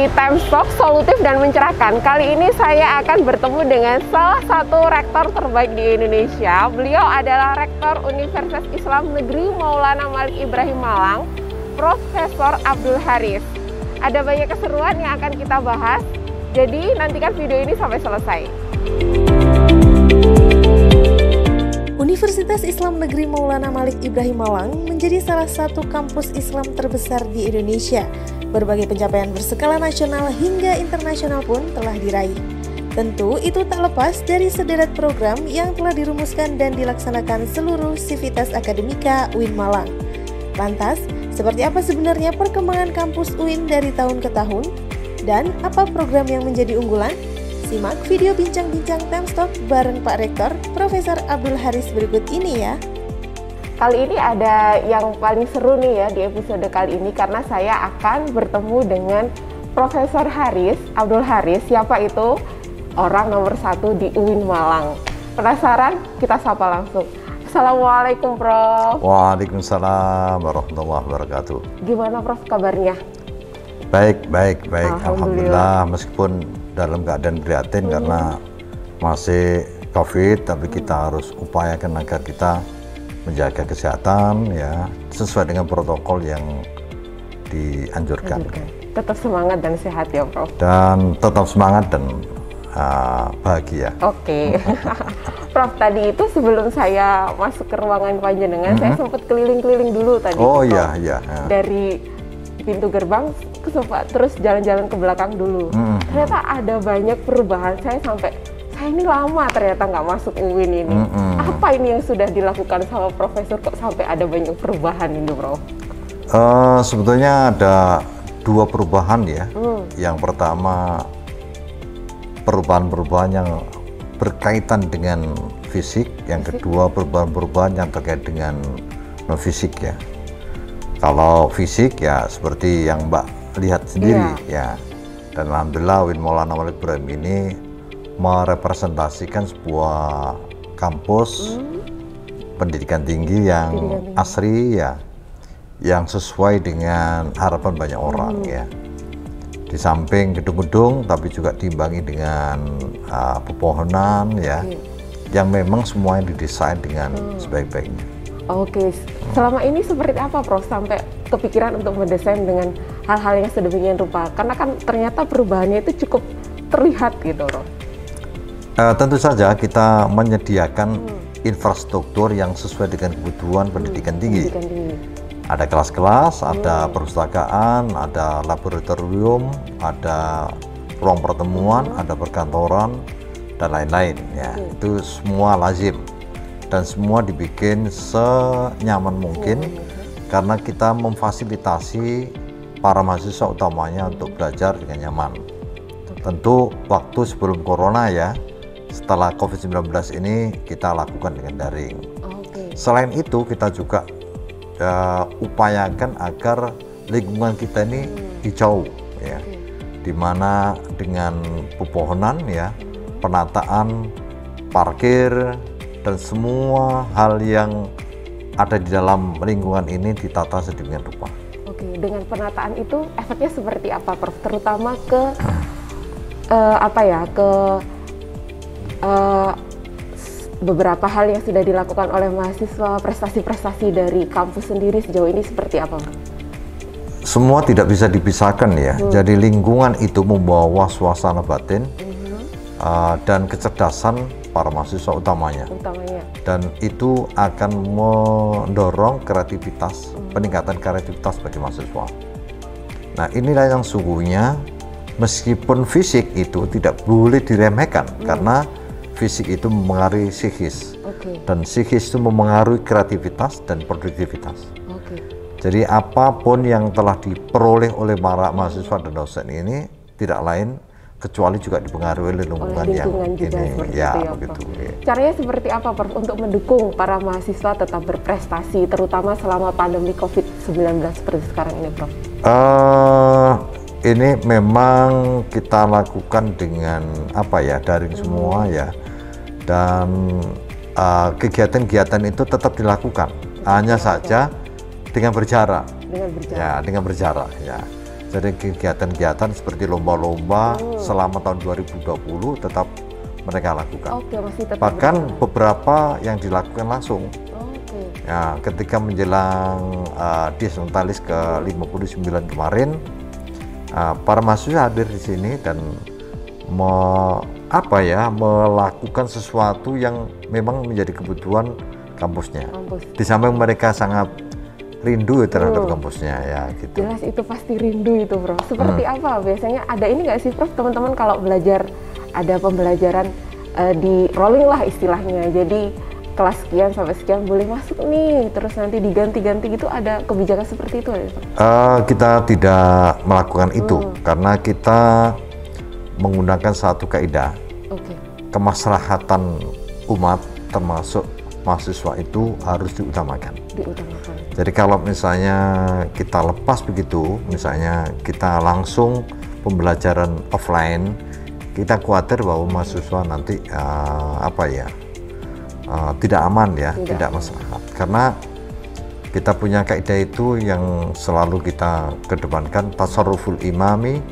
di Time Talk Solutif dan Mencerahkan. Kali ini saya akan bertemu dengan salah satu rektor terbaik di Indonesia. Beliau adalah Rektor Universitas Islam Negeri Maulana Malik Ibrahim Malang, Profesor Abdul Haris. Ada banyak keseruan yang akan kita bahas, jadi nantikan video ini sampai selesai. Universitas Islam Negeri Maulana Malik Ibrahim Malang menjadi salah satu kampus Islam terbesar di Indonesia. Berbagai pencapaian berskala nasional hingga internasional pun telah diraih. Tentu itu tak lepas dari sederet program yang telah dirumuskan dan dilaksanakan seluruh sivitas akademika UIN Malang. Lantas, seperti apa sebenarnya perkembangan kampus UIN dari tahun ke tahun? Dan apa program yang menjadi unggulan? Simak video bincang-bincang Time Talk bareng Pak Rektor, Profesor Abdul Haris berikut ini ya. Kali ini ada yang paling seru nih ya di episode kali ini, karena saya akan bertemu dengan Profesor Haris, Abdul Haris. Siapa itu? Orang nomor 1 di UIN Malang. Penasaran? Kita sapa langsung. Assalamualaikum Prof. Waalaikumsalam warahmatullahi wabarakatuh. Gimana Prof kabarnya? Baik. Alhamdulillah, meskipun dalam keadaan prihatin karena masih COVID, tapi kita harus upayakan agar kita menjaga kesehatan ya sesuai dengan protokol yang dianjurkan. Tetap semangat dan sehat ya Prof. Dan tetap semangat dan bahagia. Oke. Prof, tadi itu sebelum saya masuk ke ruangan panjenengan, saya sempat keliling-keliling dulu tadi. Oh iya. Dari pintu gerbang sempat terus jalan-jalan ke belakang dulu. Ternyata ada banyak perubahan. Saya ini lama ternyata nggak masuk UIN ini. Apa ini yang sudah dilakukan sama Profesor kok sampai ada banyak perubahan ini, Prof? Sebetulnya ada 2 perubahan ya. Yang pertama, perubahan-perubahan yang berkaitan dengan fisik. Yang kedua, perubahan-perubahan yang terkait dengan non-fisik ya. Kalau fisik ya seperti yang Mbak lihat sendiri ya. Dan alhamdulillah UIN Maulana Malik Ibrahim ini merepresentasikan sebuah kampus pendidikan tinggi yang asri ya, yang sesuai dengan harapan banyak orang ya. Di samping gedung-gedung tapi juga diimbangi dengan pepohonan ya, yang memang semuanya didesain dengan sebaik-baiknya. Oke, selama ini seperti apa Prof sampai kepikiran untuk mendesain dengan hal-hal yang sedemikian rupa? Karena kan ternyata perubahannya itu cukup terlihat gitu Prof. Tentu saja kita menyediakan infrastruktur yang sesuai dengan kebutuhan pendidikan tinggi. Ada kelas-kelas, ada perpustakaan, ada laboratorium, ada ruang pertemuan, ada perkantoran, dan lain-lain. Ya, itu semua lazim dan semua dibikin senyaman mungkin karena kita memfasilitasi para mahasiswa utamanya untuk belajar dengan nyaman. Tentu waktu sebelum corona ya. Setelah COVID-19 ini kita lakukan dengan daring. Selain itu kita juga upayakan agar lingkungan kita ini hijau ya, dimana dengan pepohonan ya, penataan parkir dan semua hal yang ada di dalam lingkungan ini ditata sedemikian rupa. Oke, dengan penataan itu efeknya seperti apa Prof? Terutama ke beberapa hal yang sudah dilakukan oleh mahasiswa, prestasi-prestasi dari kampus sendiri sejauh ini seperti apa? Semua tidak bisa dipisahkan ya. Jadi lingkungan itu membawa suasana batin dan kecerdasan para mahasiswa utamanya. Dan itu akan mendorong kreativitas, peningkatan kreativitas bagi mahasiswa. Nah, inilah yang sungguhnya meskipun fisik itu tidak boleh diremehkan karena fisik itu mempengaruhi psikis, dan psikis itu mempengaruhi kreativitas dan produktivitas. Jadi apapun yang telah diperoleh oleh para mahasiswa dan dosen ini tidak lain kecuali juga dipengaruhi oleh lingkungan yang ini. Ya, begitu. Caranya seperti apa Prof untuk mendukung para mahasiswa tetap berprestasi, terutama selama pandemi COVID-19 seperti sekarang ini Prof? Ini memang kita lakukan dengan daring semua ya, dan kegiatan-kegiatan itu tetap dilakukan, hanya saja dengan berjarak. Ya, dengan berjarak ya. Jadi kegiatan-kegiatan seperti lomba-lomba selama tahun 2020 tetap mereka lakukan. Oke, masih tetap Bahkan berjalan. beberapa yang dilakukan langsung. Oke. Ya, ketika menjelang Dies Natalis ke-59 kemarin, para mahasiswa hadir di sini dan melakukan sesuatu yang memang menjadi kebutuhan kampusnya. Di samping mereka sangat rindu terhadap kampusnya ya gitu. Jelas itu pasti rindu itu, Prof. Seperti apa biasanya? Ada ini nggak sih, Prof, teman-teman kalau belajar ada pembelajaran di rolling lah istilahnya. Jadi kelas sekian sampai sekian boleh masuk nih, terus nanti diganti-ganti gitu, ada kebijakan seperti itu? Kita tidak melakukan itu karena kita menggunakan satu kaidah. Kemaslahatan umat termasuk mahasiswa itu harus diutamakan. Jadi kalau misalnya kita lepas begitu, misalnya kita langsung pembelajaran offline, kita khawatir bahwa mahasiswa nanti tidak aman ya, tidak maslahat. Karena kita punya kaidah itu yang selalu kita kedepankan, tasarruful imami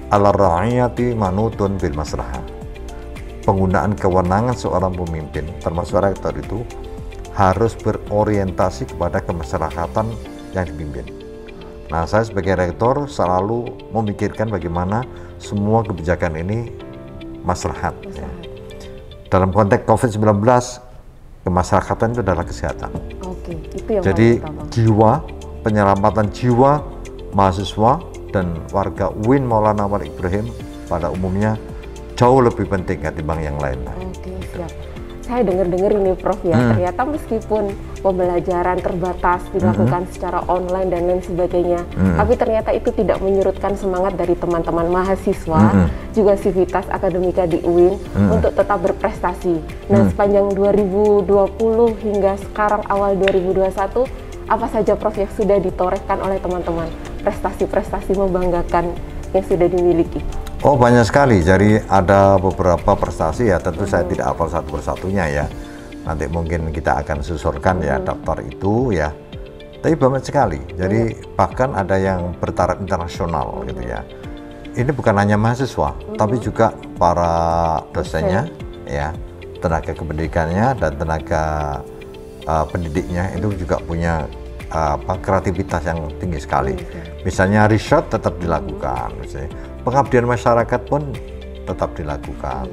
ala ra'iyati manutun bil maslahah. Penggunaan kewenangan seorang pemimpin termasuk rektor itu harus berorientasi kepada kemaslahatan yang dipimpin. Nah, saya sebagai rektor selalu memikirkan bagaimana semua kebijakan ini maslahat. Ya. Dalam konteks COVID-19, kemaslahatan itu adalah kesehatan. Itu yang jadi jiwa, penyelamatan jiwa mahasiswa dan warga UIN Maulana Malik Ibrahim pada umumnya jauh lebih penting ketimbang yang lain. Siap. Saya dengar-dengar ini, Prof, ya, ternyata meskipun pembelajaran terbatas dilakukan secara online dan lain sebagainya, tapi ternyata itu tidak menyurutkan semangat dari teman-teman mahasiswa, juga sivitas akademika di UIN untuk tetap berprestasi. Nah, sepanjang 2020 hingga sekarang awal 2021, apa saja, Prof, yang sudah ditorehkan oleh teman-teman? Prestasi-prestasi membanggakan yang sudah dimiliki. Oh, banyak sekali. Jadi ada beberapa prestasi ya, tentu saya tidak hafal satu persatunya ya. Nanti mungkin kita akan susurkan ya daftar itu ya. Tapi banyak sekali. Jadi bahkan ada yang bertaraf internasional gitu ya. Ini bukan hanya mahasiswa, tapi juga para dosennya ya, tenaga kependidikannya dan tenaga pendidiknya itu juga punya kreativitas yang tinggi sekali. Misalnya riset tetap dilakukan, misalnya pengabdian masyarakat pun tetap dilakukan,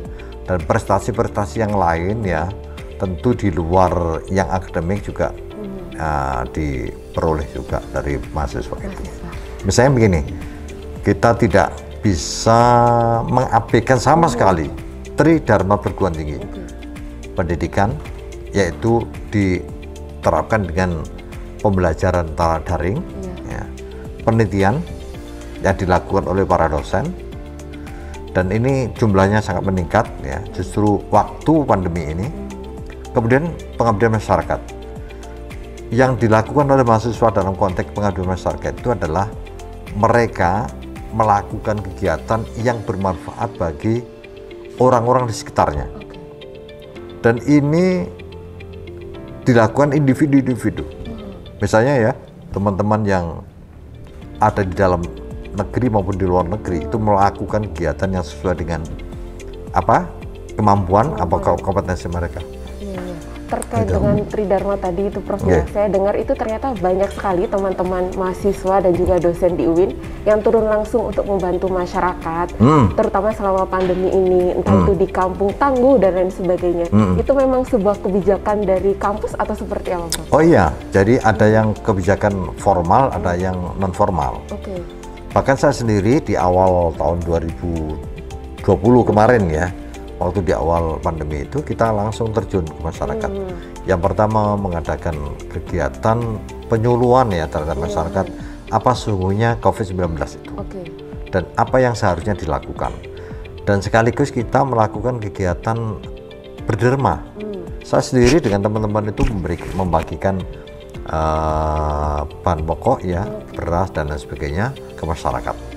dan prestasi-prestasi yang lain ya tentu di luar yang akademik juga diperoleh juga dari mahasiswa itu. Misalnya begini, kita tidak bisa mengabaikan sama sekali Tridharma perguruan tinggi pendidikan, yaitu diterapkan dengan pembelajaran secara daring, ya, penelitian yang dilakukan oleh para dosen, dan ini jumlahnya sangat meningkat ya, justru waktu pandemi ini. Kemudian pengabdian masyarakat yang dilakukan oleh mahasiswa dalam konteks pengabdian masyarakat itu adalah mereka melakukan kegiatan yang bermanfaat bagi orang-orang di sekitarnya, dan ini dilakukan individu-individu. Misalnya ya, teman-teman yang ada di dalam negeri maupun di luar negeri itu melakukan kegiatan yang sesuai dengan kemampuan kompetensi mereka. Terkait dengan Tridharma tadi itu, Prof, ya, saya dengar itu ternyata banyak sekali teman-teman mahasiswa dan juga dosen di UIN yang turun langsung untuk membantu masyarakat, terutama selama pandemi ini, entah itu di kampung tangguh dan lain sebagainya. Itu memang sebuah kebijakan dari kampus atau seperti apa, Prof? Oh iya, jadi ada yang kebijakan formal, ada yang non formal. Bahkan saya sendiri di awal tahun 2020 kemarin ya, waktu di awal pandemi itu kita langsung terjun ke masyarakat. Yang pertama mengadakan kegiatan penyuluhan ya terhadap masyarakat, apa sesungguhnya COVID-19 itu, dan apa yang seharusnya dilakukan. Dan sekaligus kita melakukan kegiatan berderma. Saya sendiri dengan teman-teman itu membagikan bahan pokok ya, beras dan lain sebagainya ke masyarakat.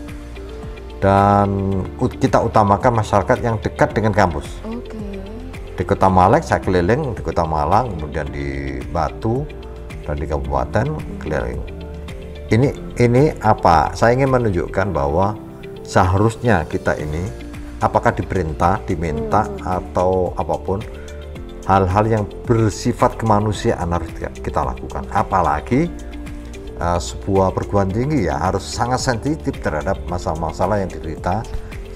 Dan kita utamakan masyarakat yang dekat dengan kampus. Di Kota Malang saya keliling, di Kota Malang, kemudian di Batu dan di kabupaten keliling. ini apa? Saya ingin menunjukkan bahwa seharusnya kita ini apakah diperintah, diminta atau apapun, hal-hal yang bersifat kemanusiaan harus kita lakukan. Apalagi sebuah perguruan tinggi ya harus sangat sensitif terhadap masalah-masalah yang diderita,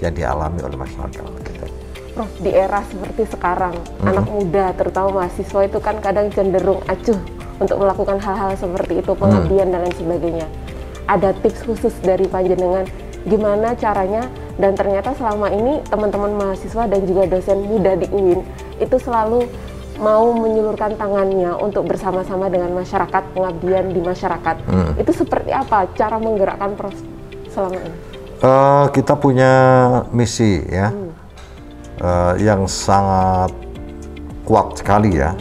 yang dialami oleh masyarakat kita. Prof, di era seperti sekarang, anak muda terutama mahasiswa itu kan kadang cenderung acuh untuk melakukan hal-hal seperti itu, pengabdian dan lain sebagainya. Ada tips khusus dari panjenengan gimana caranya, dan ternyata selama ini teman-teman mahasiswa dan juga dosen muda di UIN itu selalu mau menyulurkan tangannya untuk bersama-sama dengan masyarakat, pengabdian di masyarakat. Itu seperti apa cara menggerakkan Prof selama ini? Kita punya misi ya, yang sangat kuat sekali ya,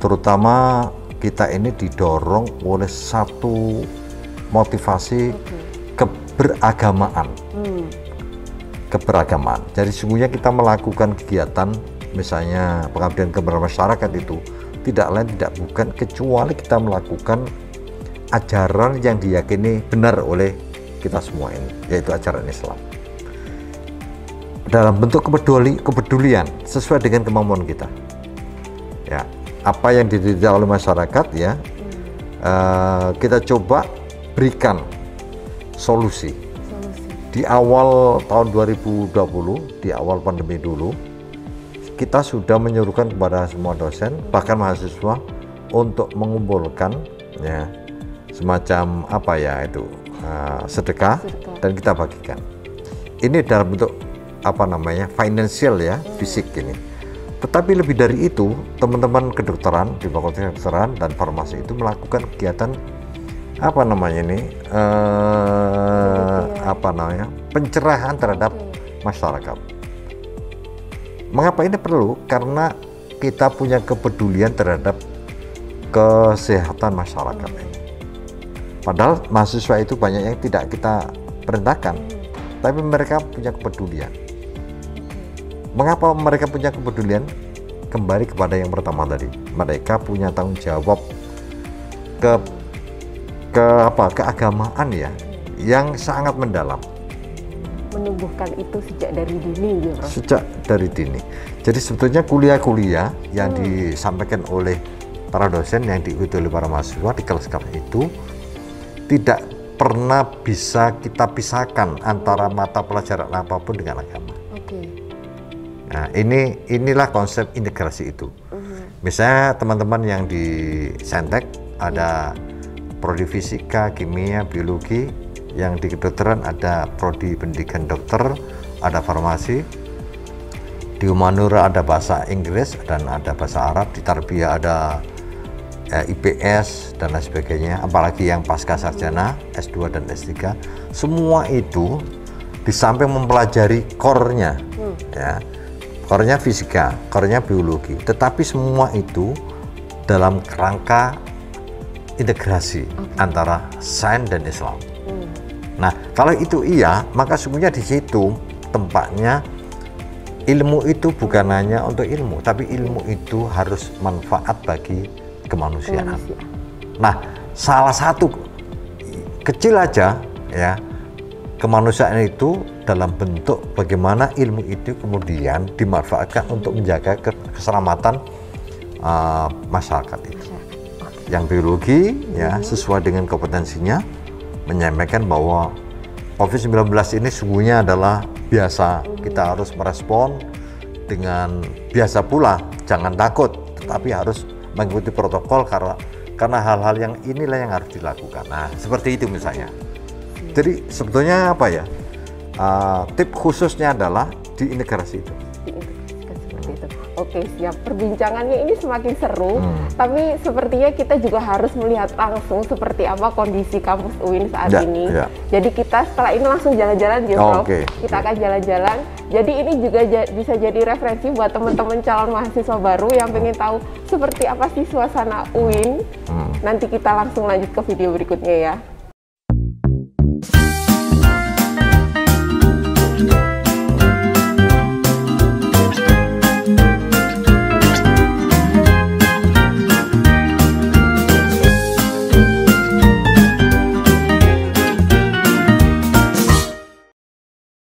terutama kita ini didorong oleh satu motivasi keberagamaan. Keberagamaan. Jadi sungguhnya kita melakukan kegiatan misalnya pengabdian kepada masyarakat itu tidak lain tidak bukan kecuali kita melakukan ajaran yang diyakini benar oleh kita semua ini, yaitu ajaran Islam. Dalam bentuk kepedulian sesuai dengan kemampuan kita. Ya, apa yang diderita oleh masyarakat ya, kita coba berikan solusi. Di awal tahun 2020, di awal pandemi dulu, kita sudah menyuruhkan kepada semua dosen, bahkan mahasiswa, untuk mengumpulkan ya semacam apa ya itu sedekah dan kita bagikan. Ini dalam bentuk apa namanya financial ya, fisik ini. Tetapi lebih dari itu, teman-teman kedokteran di Fakultas Kedokteran dan Farmasi itu melakukan kegiatan apa namanya ini apa namanya pencerahan terhadap masyarakat. Mengapa ini perlu? Karena kita punya kepedulian terhadap kesehatan masyarakat ini. Padahal mahasiswa itu banyak yang tidak kita perintahkan, tapi mereka punya kepedulian. Mengapa mereka punya kepedulian? Kembali kepada yang pertama tadi, mereka punya tanggung jawab keagamaan ya, yang sangat mendalam. Menumbuhkan itu sejak dari dini ya, Prof? Sejak dari dini. Jadi sebetulnya kuliah-kuliah yang disampaikan oleh para dosen, yang diikuti oleh para mahasiswa di kelas-kelas itu tidak pernah bisa kita pisahkan antara mata pelajaran apapun dengan agama. Nah, inilah konsep integrasi itu. Misalnya teman-teman yang di Saintek ada prodi fisika, kimia, biologi, yang di kedokteran ada prodi pendidikan dokter, ada farmasi, di Umanura ada bahasa Inggris dan ada bahasa Arab, di Tarbiyah ada IPS dan lain sebagainya, apalagi yang pasca sarjana S2 dan S3. Semua itu di samping mempelajari core-nya ya, core-nya fisika, core-nya biologi, tetapi semua itu dalam kerangka integrasi antara sains dan Islam. Nah, kalau itu iya, maka sungguhnya di situ tempatnya ilmu itu bukan hanya untuk ilmu, tapi ilmu itu harus manfaat bagi kemanusiaan. Nah, salah satu kecil aja ya, kemanusiaan itu dalam bentuk bagaimana ilmu itu kemudian dimanfaatkan untuk menjaga keselamatan masyarakat itu. Yang biologi ya sesuai dengan kompetensinya menyampaikan bahwa COVID-19 ini sungguhnya adalah biasa, kita harus merespon dengan biasa pula, jangan takut, tetapi harus mengikuti protokol karena hal-hal yang inilah yang harus dilakukan. Nah, seperti itu misalnya. Jadi sebetulnya apa ya, tip khususnya adalah di integrasi itu. Seperti itu. Oke, siap. Perbincangannya ini semakin seru, tapi sepertinya kita juga harus melihat langsung seperti apa kondisi kampus UIN saat ini. Jadi kita setelah ini langsung jalan-jalan ya, Prof. Kita akan jalan-jalan. Jadi ini juga bisa jadi referensi buat teman-teman calon mahasiswa baru yang pengen tahu seperti apa sih suasana UIN. Nanti kita langsung lanjut ke video berikutnya ya.